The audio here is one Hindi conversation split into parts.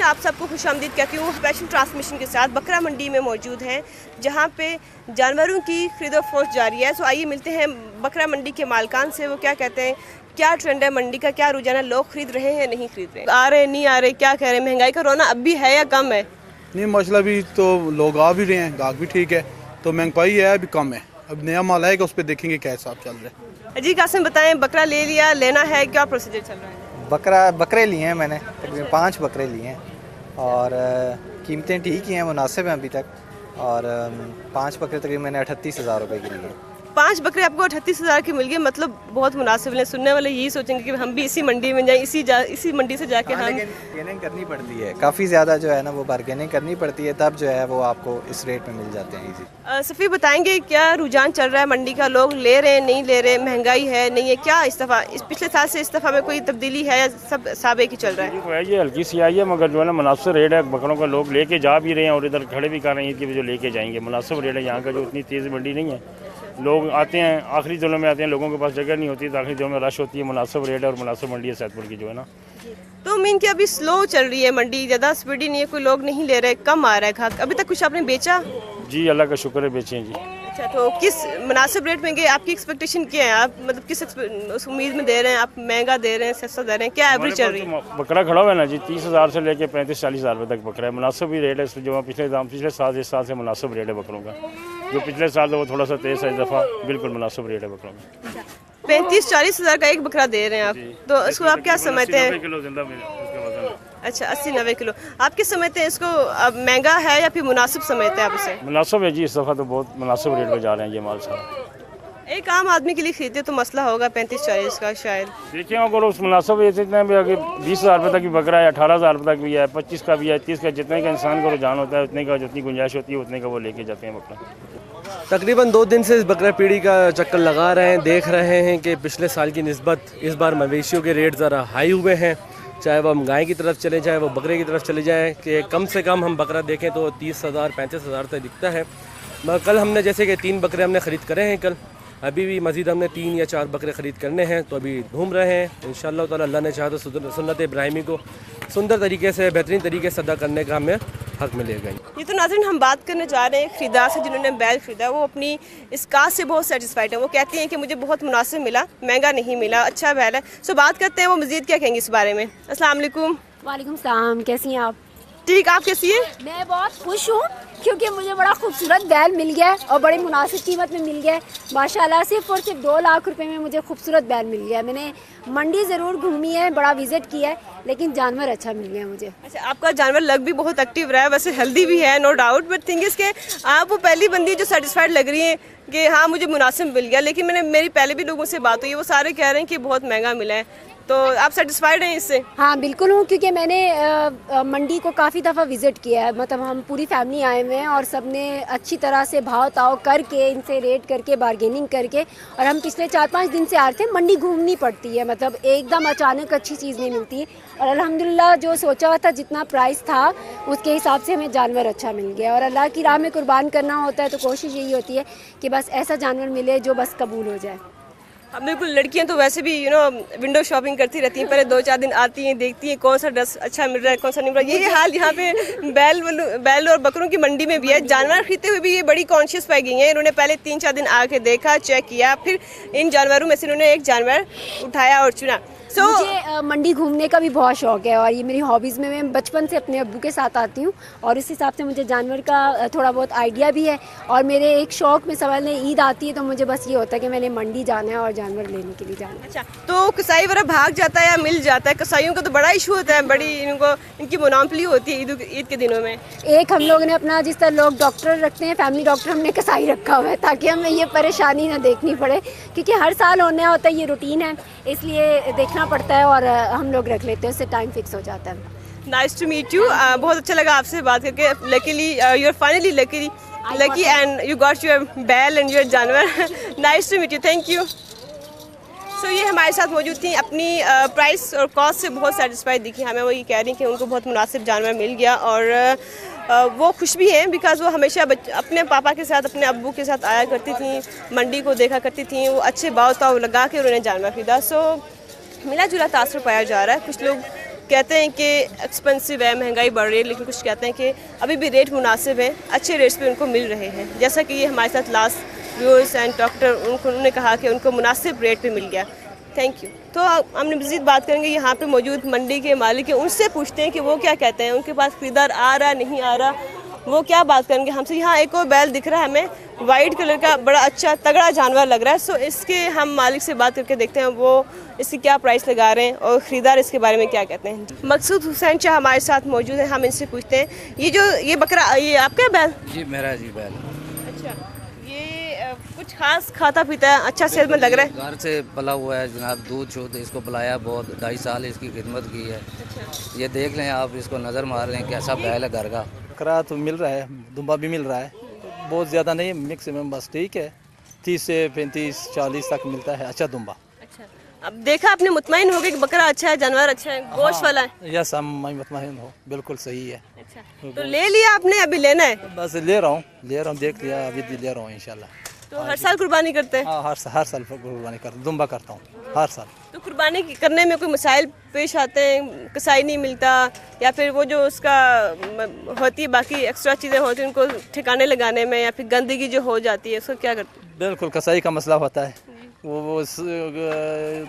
आप सबको खुशामदीद कहती हूँ स्पेशल ट्रांसमिशन के साथ बकरा मंडी में मौजूद हैं जहाँ पे जानवरों की खरीदो फरोख्त जारी है। सो आइए मिलते हैं बकरा मंडी के मालकान से, वो क्या कहते हैं, क्या ट्रेंड है मंडी का, क्या रुझान है, लोग खरीद रहे हैं नहीं खरीद रहे, आ रहे नहीं आ रहे, क्या कह रहे हैं, महंगाई का रोना अब भी है या कम है? नहीं मसला भी तो लोग आ भी रहे हैं, गाहक भी ठीक है, तो महंगाई है अभी कम है। अब नया माल आएगा उस पर देखेंगे क्या हिसाब चल रहा है। जी कासिम बताएं, बकरा ले लिया, लेना है, क्या प्रोसीजर चल रहा है? बकरे लिए हैं मैंने, तकरीबन 5 बकरे लिए हैं और कीमतें ठीक ही हैं, मुनासिब हैं अभी तक। और 5 बकरे तकरीबन मैंने 38,000 रुपये के लिए। 5 बकरे आपको 38,000 के मिल गए, मतलब बहुत मुनासिब है। सुनने वाले यही सोचेंगे कि हम भी इसी मंडी में जाएं, इसी मंडी से जाके हम। बार्गेनिंग करनी पड़ती है काफ़ी ज़्यादा, जो है ना वो बार्गेनिंग करनी पड़ती है, तब जो है वो आपको इस रेट में मिल जाते हैं इजी। सफ़ी बताएंगे क्या रुझान चल रहा है मंडी का, लोग ले रहे हैं नहीं ले रहे, महंगाई है नहीं है, क्या इस दफ़ा पिछले साल से इस दफ़ा में कोई तब्दीली है या सब साबिक ही चल रहा है? ये हल्की सी आई है, मगर जो है ना मुनासिब रेट है बकरों का, लोग लेके जा भी रहे हैं और इधर खड़े भी कर रहे हैं कि जो लेके जाएंगे। मुनासिब रेट है यहाँ का, जो इतनी तेज़ मंडी नहीं है। लोग आते हैं आखिरी दिनों में आते हैं, लोगों के पास जगह नहीं होती, तो आखिरी दिनों में रश होती है। मुनासिब रेट है और मुनासिब मंडी है सैदपुर की, जो है ना। तो मीन कि अभी स्लो चल रही है मंडी, ज़्यादा स्पीडी नहीं है, कोई लोग नहीं ले रहे, कम आ रहा है खाक। अभी तक कुछ आपने बेचा? जी अल्लाह का शुक्र है, बेचे हैं जी। अच्छा, तो किस मुनासिब रेट में गए, आपकी एक्सपेक्टेशन क्या है? आप मतलब किस उम्मीद में दे रहे हैं? आप महंगा दे रहे हैं, सस्ता दे रहे हैं, क्या एवरेज चल रही है? बकरा खड़ा हुआ है ना जी, 30,000 से लेके 35-40,000 रुपये तक बकरा है। मुनासिब भी रेट है, जो पिछले साल इस साल से मुनासिब रेट है बकरों का। जो पिछले साल था वो थोड़ा सा तेज़ है, इस दफ़ा बिल्कुल मुनासिब रेट है बकरों का। 35-40 हज़ार का एक बकरा दे रहे हैं आप, तो इसको आप क्या समझते हैं? अच्छा, 80-90 किलो। आप किस समझते हैं इसको, अब महंगा है या फिर मुनासिब समझते हैं आप इसे? मुनासिब है जी, इस दफ़ा तो बहुत मुनासिब रेट पे जा रहे हैं ये माल सारा। एक आम आदमी के लिए खरीदे तो मसला होगा 35-40 का शायद। देखिए अगर उस मुनासिब इतने भी अगर 20,000 रुपये तक भी बकरा है, 18,000 रुपये तक भी है, 25 का भी है, 30 का, जितने का इंसान को रुझान होता है उतने का, जितनी गुंजाइश होती है उतने का वो लेके जाते हैं बकरा। तकरीबन 2 दिन से इस बकरा पीढ़ी का चक्कर लगा रहे हैं, देख रहे हैं कि पिछले साल की निस्बत इस बार मवेशियों के रेट ज़रा हाई हुए हैं। चाहे वो हम गाय की तरफ चले जाएँ, वो बकरे की तरफ चले जाएँ, कि कम से कम हम बकरा देखें तो 30,000 35,000 तक दिखता है। मगर कल हमने जैसे कि 3 बकरे हमने ख़रीद करे हैं कल, अभी भी मज़ीद हमने 3 या 4 बकरे ख़रीद करने हैं, तो अभी घूम रहे हैं। इंशाअल्लाह ताला अल्लाह ने चाहा तो सुन्नत इब्राहिमी को सुंदर तरीके से, बेहतरीन तरीके से अदा करने का हमें हक मिलेगा। ये तो नाज़रीन हम बात करने जा रहे हैं खरीदार से जिन्होंने बैल खरीदा, वो अपनी इस कास्ट से बहुत सेटिस्फाइड है। वो कहती हैं कि मुझे बहुत मुनासिब मिला, महंगा नहीं मिला, अच्छा बैल है। सो बात करते हैं वो मज़ीद क्या कहेंगे इस बारे में। अस्सलाम वालेकुम। वालेकुम सलाम, कैसी हैं आप? ठीक, आप कैसी हैं? मैं बहुत खुश हूँ क्योंकि मुझे बड़ा खूबसूरत बैल मिल गया है और बड़ी मुनासिब कीमत में मिल गया है माशाल्लाह। सिर्फ और सिर्फ 2 लाख रुपए में मुझे खूबसूरत बैल मिल गया है। मैंने मंडी ज़रूर घूमी है, बड़ा विजिट किया है, लेकिन जानवर अच्छा मिल गया मुझे। अच्छा, आपका जानवर लग भी बहुत एक्टिव रहा है, वैसे हेल्दी भी है, no doubt, but thing is के आप वो पहली बंदी जो सेटिस्फाइड लग रही है कि हाँ मुझे मुनासिब मिल गया। लेकिन मेरी पहले भी लोगों से बात हुई है, वो सारे कह रहे हैं कि बहुत महंगा मिला है। तो आप सेटिस्फाइड हैं इससे? हाँ बिल्कुल हूँ, क्योंकि मैंने मंडी को काफ़ी दफ़ा विज़िट किया है। मतलब हम पूरी फैमिली आए हुए हैं और सब ने अच्छी तरह से भाव ताव करके, इनसे रेट करके, बार्गेनिंग करके, और हम पिछले 4-5 दिन से आ रहे थे। मंडी घूमनी पड़ती है, मतलब एकदम अचानक अच्छी चीज़ नहीं मिलती है। और अल्हम्दुलिल्लाह जो सोचा हुआ था, जितना प्राइस था उसके हिसाब से हमें जानवर अच्छा मिल गया। और अल्लाह की राह में कुर्बान करना होता है तो कोशिश यही होती है कि बस ऐसा जानवर मिले जो बस कबूल हो जाए। अब बिल्कुल, लड़कियां तो वैसे भी विंडो शॉपिंग करती रहती हैं, पहले 2-4 दिन आती हैं, देखती हैं कौन सा ड्रेस अच्छा मिल रहा है, कौन सा नहीं मिल रहा है। यही हाल यहाँ पे बैल और बकरों की मंडी में भी है। जानवर खरीदते हुए भी ये बड़ी कॉन्शियस पाई गई हैं। इन्होंने पहले 3-4 दिन आके देखा, चेक किया, फिर इन जानवरों में से इन्होंने एक जानवर उठाया और चुना। मुझे मंडी घूमने का भी बहुत शौक़ है और ये मेरी हॉबीज़ में, मैं बचपन से अपने अब्बू के साथ आती हूँ और इस हिसाब से मुझे जानवर का थोड़ा बहुत आइडिया भी है। और मेरे एक शौक़ में सवाल है, ईद आती है तो मुझे बस ये होता है कि मैंने मंडी जाना है और जानवर लेने के लिए जाना है। अच्छा, तो कसाई वगैरह भाग जाता है या मिल जाता है? कसाईयों का तो बड़ा इशू होता है, बड़ी इनकी मोनोपोली होती है ईद के दिनों में। एक हम लोग ने अपना, जिस तरह लोग डॉक्टर रखते हैं, फैमिली डॉक्टर, हमने कसाई रखा हुआ है ताकि हमें ये परेशानी ना देखनी पड़े, क्योंकि हर साल होना होता है, ये रूटीन है, इसलिए देखना पड़ता है और हम लोग रख लेते हैं, उससे टाइम फिक्स हो जाता है। नाइस टू मीट यू, बहुत अच्छा लगा आपसे बात करके। Luckily you are finally lucky and you got your बैल एंड योर जानवर। Nice to meet you, thank you. So ये हमारे साथ मौजूद थी, अपनी प्राइस और कॉस्ट से बहुत सेटिस्फाइड दिखी हमें। वो ये कह रही कि उनको बहुत मुनासिब जानवर मिल गया और वो खुश भी हैं बिकॉज़ वो हमेशा अपने पापा के साथ, अपने अब्बू के साथ आया करती थी, मंडी को देखा करती थी, वो अच्छे भाव ताव लगा के उन्होंने जानवर खरीदा। सो मिला जुला तासुर पाया जा रहा है। कुछ लोग कहते हैं कि एक्सपेंसिव है, महंगाई बढ़ रही है, लेकिन कुछ कहते हैं कि अभी भी रेट मुनासिब है, अच्छे रेट्स पे उनको मिल रहे हैं। जैसा कि ये हमारे साथ लास्ट व्यूअर्स एंड डॉक्टर उन्होंने कहा कि उनको मुनासिब रेट पे मिल गया। Thank you. तो हमने मज़ीद बात करेंगे यहाँ पे मौजूद मंडी के मालिक हैं, उनसे पूछते हैं कि वो क्या कहते हैं, उनके पास खरीदार आ रहा नहीं आ रहा, वो क्या बात करेंगे हमसे। यहाँ एक और बैल दिख रहा है हमें, वाइट कलर का, बड़ा अच्छा तगड़ा जानवर लग रहा है। सो इसके हम मालिक से बात करके देखते हैं वो इसकी क्या प्राइस लगा रहे हैं और ख़रीदार इसके बारे में क्या कहते हैं। मकसूद हुसैन शाह हमारे साथ मौजूद है, हम इनसे पूछते हैं ये बकरा, ये आपका बैल? जी मेरा जी बैल। अच्छा, ये कुछ खास खाता पीता है, अच्छा सेहतमंद लग रहा है? घर से पला हुआ है जनाब, दूध शूध इसको पिलाया, बहुत 2.5 साल इसकी खिदमत की है। ये देख लें आप, इसको नज़र मार लें कैसा बैल है घर का। बकरा तो मिल रहा है, दुम्बा भी मिल रहा है, बहुत ज़्यादा नहीं, मैक्सिमम बस ठीक है, 30 से 35 40 तक मिलता है अच्छा दुम्बा। अच्छा, अब देखा आपने, मुतमईन हो गए कि बकरा अच्छा है, जानवर अच्छा है, गोश्त वाला है? यस, हम मुतमईन हो, बिल्कुल सही है। अच्छा, तो ले लिया आपने, अभी लेना है? बस ले रहा हूँ, देख लिया, अभी ले रहा हूँ इंशाल्लाह। तो हर साल कुर्बानी करते हैं? हाँ, हर साल कुर्बानी करता हूँ, दुम्बा करता हूँ हर साल। तो कुर्बानी करने में कोई मसाइल पेश आते हैं, कसाई नहीं मिलता, या फिर वो जो उसका होती है बाकी एक्स्ट्रा चीज़ें होती हैं उनको ठिकाने लगाने में, या फिर गंदगी जो हो जाती है उसको क्या करते हैं? बिल्कुल कसाई का मसला होता है, वो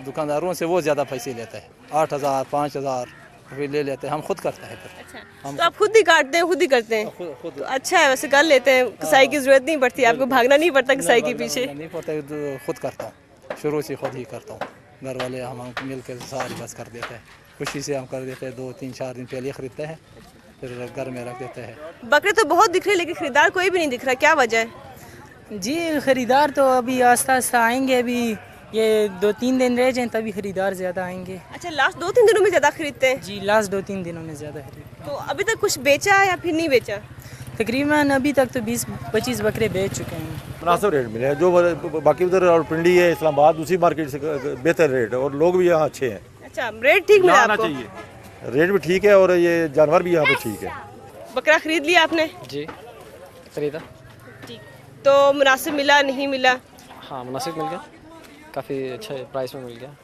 दुकानदारों से वो ज़्यादा पैसे लेता है, 8,000 5,000 रुपये ले लेते हैं, हम खुद करते हैं फिर। अच्छा, तो आप खुद ही काटते हैं, खुद ही करते हैं? खुद। तो अच्छा है, वैसे कर लेते हैं, कसाई की ज़रूरत नहीं पड़ती, आपको भागना नहीं पड़ता कसाई के पीछे? नहीं पड़ता, तो खुद करता हूँ, शुरू से खुद ही करता हूँ। घर वाले हम मिल कर सारी बस कर देते हैं, खुशी से हम कर देते हैं, 2 3 4 दिन पहले खरीदते हैं, फिर घर में रख देते हैं। बकरे तो बहुत दिख रहे हैं, लेकिन खरीदार कोई भी नहीं दिख रहा, क्या वजह है? जी खरीदार तो अभी आस्ता आस्ता आएंगे, अभी ये 2-3 दिन रह जाएं तभी खरीदार ज़्यादा आएंगे। अच्छा, लास्ट 2-3 दिनों में ज़्यादा खरीदते हैं? जी लास्ट 2-3 दिनों में ज़्यादा खरीद। तो अभी तक कुछ बेचा है या फिर नहीं बेचा? तकरीबन अभी तक तो 20-25 बकरे बेच चुके हैं। मुनासिब रेट मिले हैं, जो बाकी उधर और पिंडी है इस्लामाबाद, दूसरी मार्केट से बेहतर रेट है, और लोग भी यहाँ अच्छे हैं। अच्छा, रेट ठीक मिला आपको? चाहिए, रेट भी ठीक है और ये जानवर भी यहाँ पे ठीक है। बकरा खरीद लिया आपने? जी खरीदा। ठीक, तो मुनासिब मिला नहीं मिला? हाँ मुनासिब मिल गया, काफ़ी अच्छे प्राइस में मिल गया।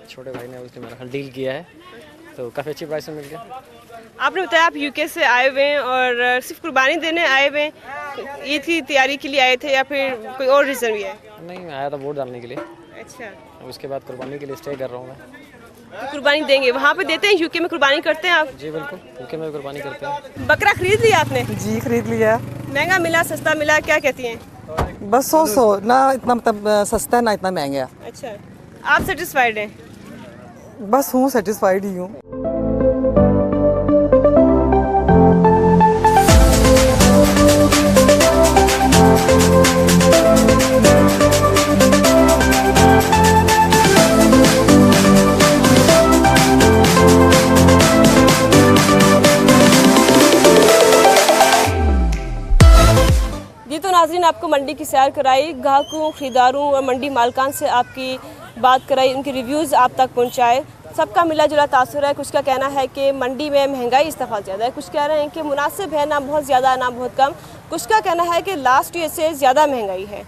छोटे भाई ने उसने मेरा डील किया है तो काफ़ी अच्छी प्राइस में मिल गया। आपने बताया आप यूके से आए हुए हैं और सिर्फ कुर्बानी देने आए हुए हैं, ईद की तैयारी के लिए आए थे या फिर कोई और रीज़न भी है? नहीं, मैं आया था वोट डालने के लिए। अच्छा, उसके बाद कुर्बानी के लिए स्टे कर रहा हूँ मैं। तो कुर्बानी देंगे, वहाँ पे देते हैं? यूके में कुर्बानी करते हैं आप? जी बिल्कुल, यूके में कुर्बानी करते हैं। बकरा खरीद लिया आपने? जी खरीद लिया। महंगा मिला सस्ता मिला, क्या कहती हैं? बस 100 ना, इतना मतलब सस्ता है ना इतना महंगा। अच्छा, आप सेटिस्फाइड हैं? बस हूँ, सेटिस्फाइड ही हूँ। तो नाज़रीन, आपको मंडी की सैर कराई, ग्राहकों, खरीदारों और मंडी मालकान से आपकी बात कराई, उनके रिव्यूज़ आप तक पहुंचाए। सबका मिला जुला तासुर है। कुछ का कहना है कि मंडी में महंगाई इस दफ़ा ज़्यादा है, कुछ कह रहे हैं कि मुनासिब है, ना बहुत ज़्यादा ना बहुत कम, कुछ का कहना है कि लास्ट ईयर से ज़्यादा महंगाई है।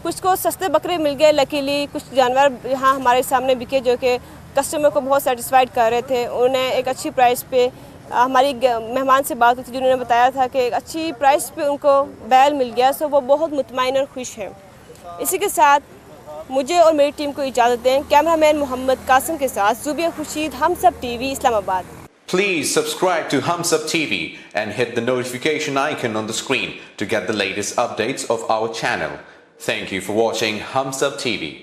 कुछ को सस्ते बकरे मिल गए लकीली, कुछ जानवर यहाँ हमारे सामने बिके जो कि कस्टमर को बहुत सेटिस्फाइड कर रहे थे। उन्हें एक अच्छी प्राइस पे, हमारी मेहमान से बात हुई थी जिन्होंने बताया था कि एक अच्छी प्राइस पे उनको बैल मिल गया, सो वो बहुत मुतमईन और खुश हैं। इसी के साथ मुझे और मेरी टीम को इजाज़त दें। कैमरामैन मोहम्मद कासिम के साथ जुबिया खुर्शीद, हमसब TV, Islamabad. Please subscribe to Humsab TV and hit the notification icon on the screen to get the latest updates of our channel. Thank you for watching Humsab TV.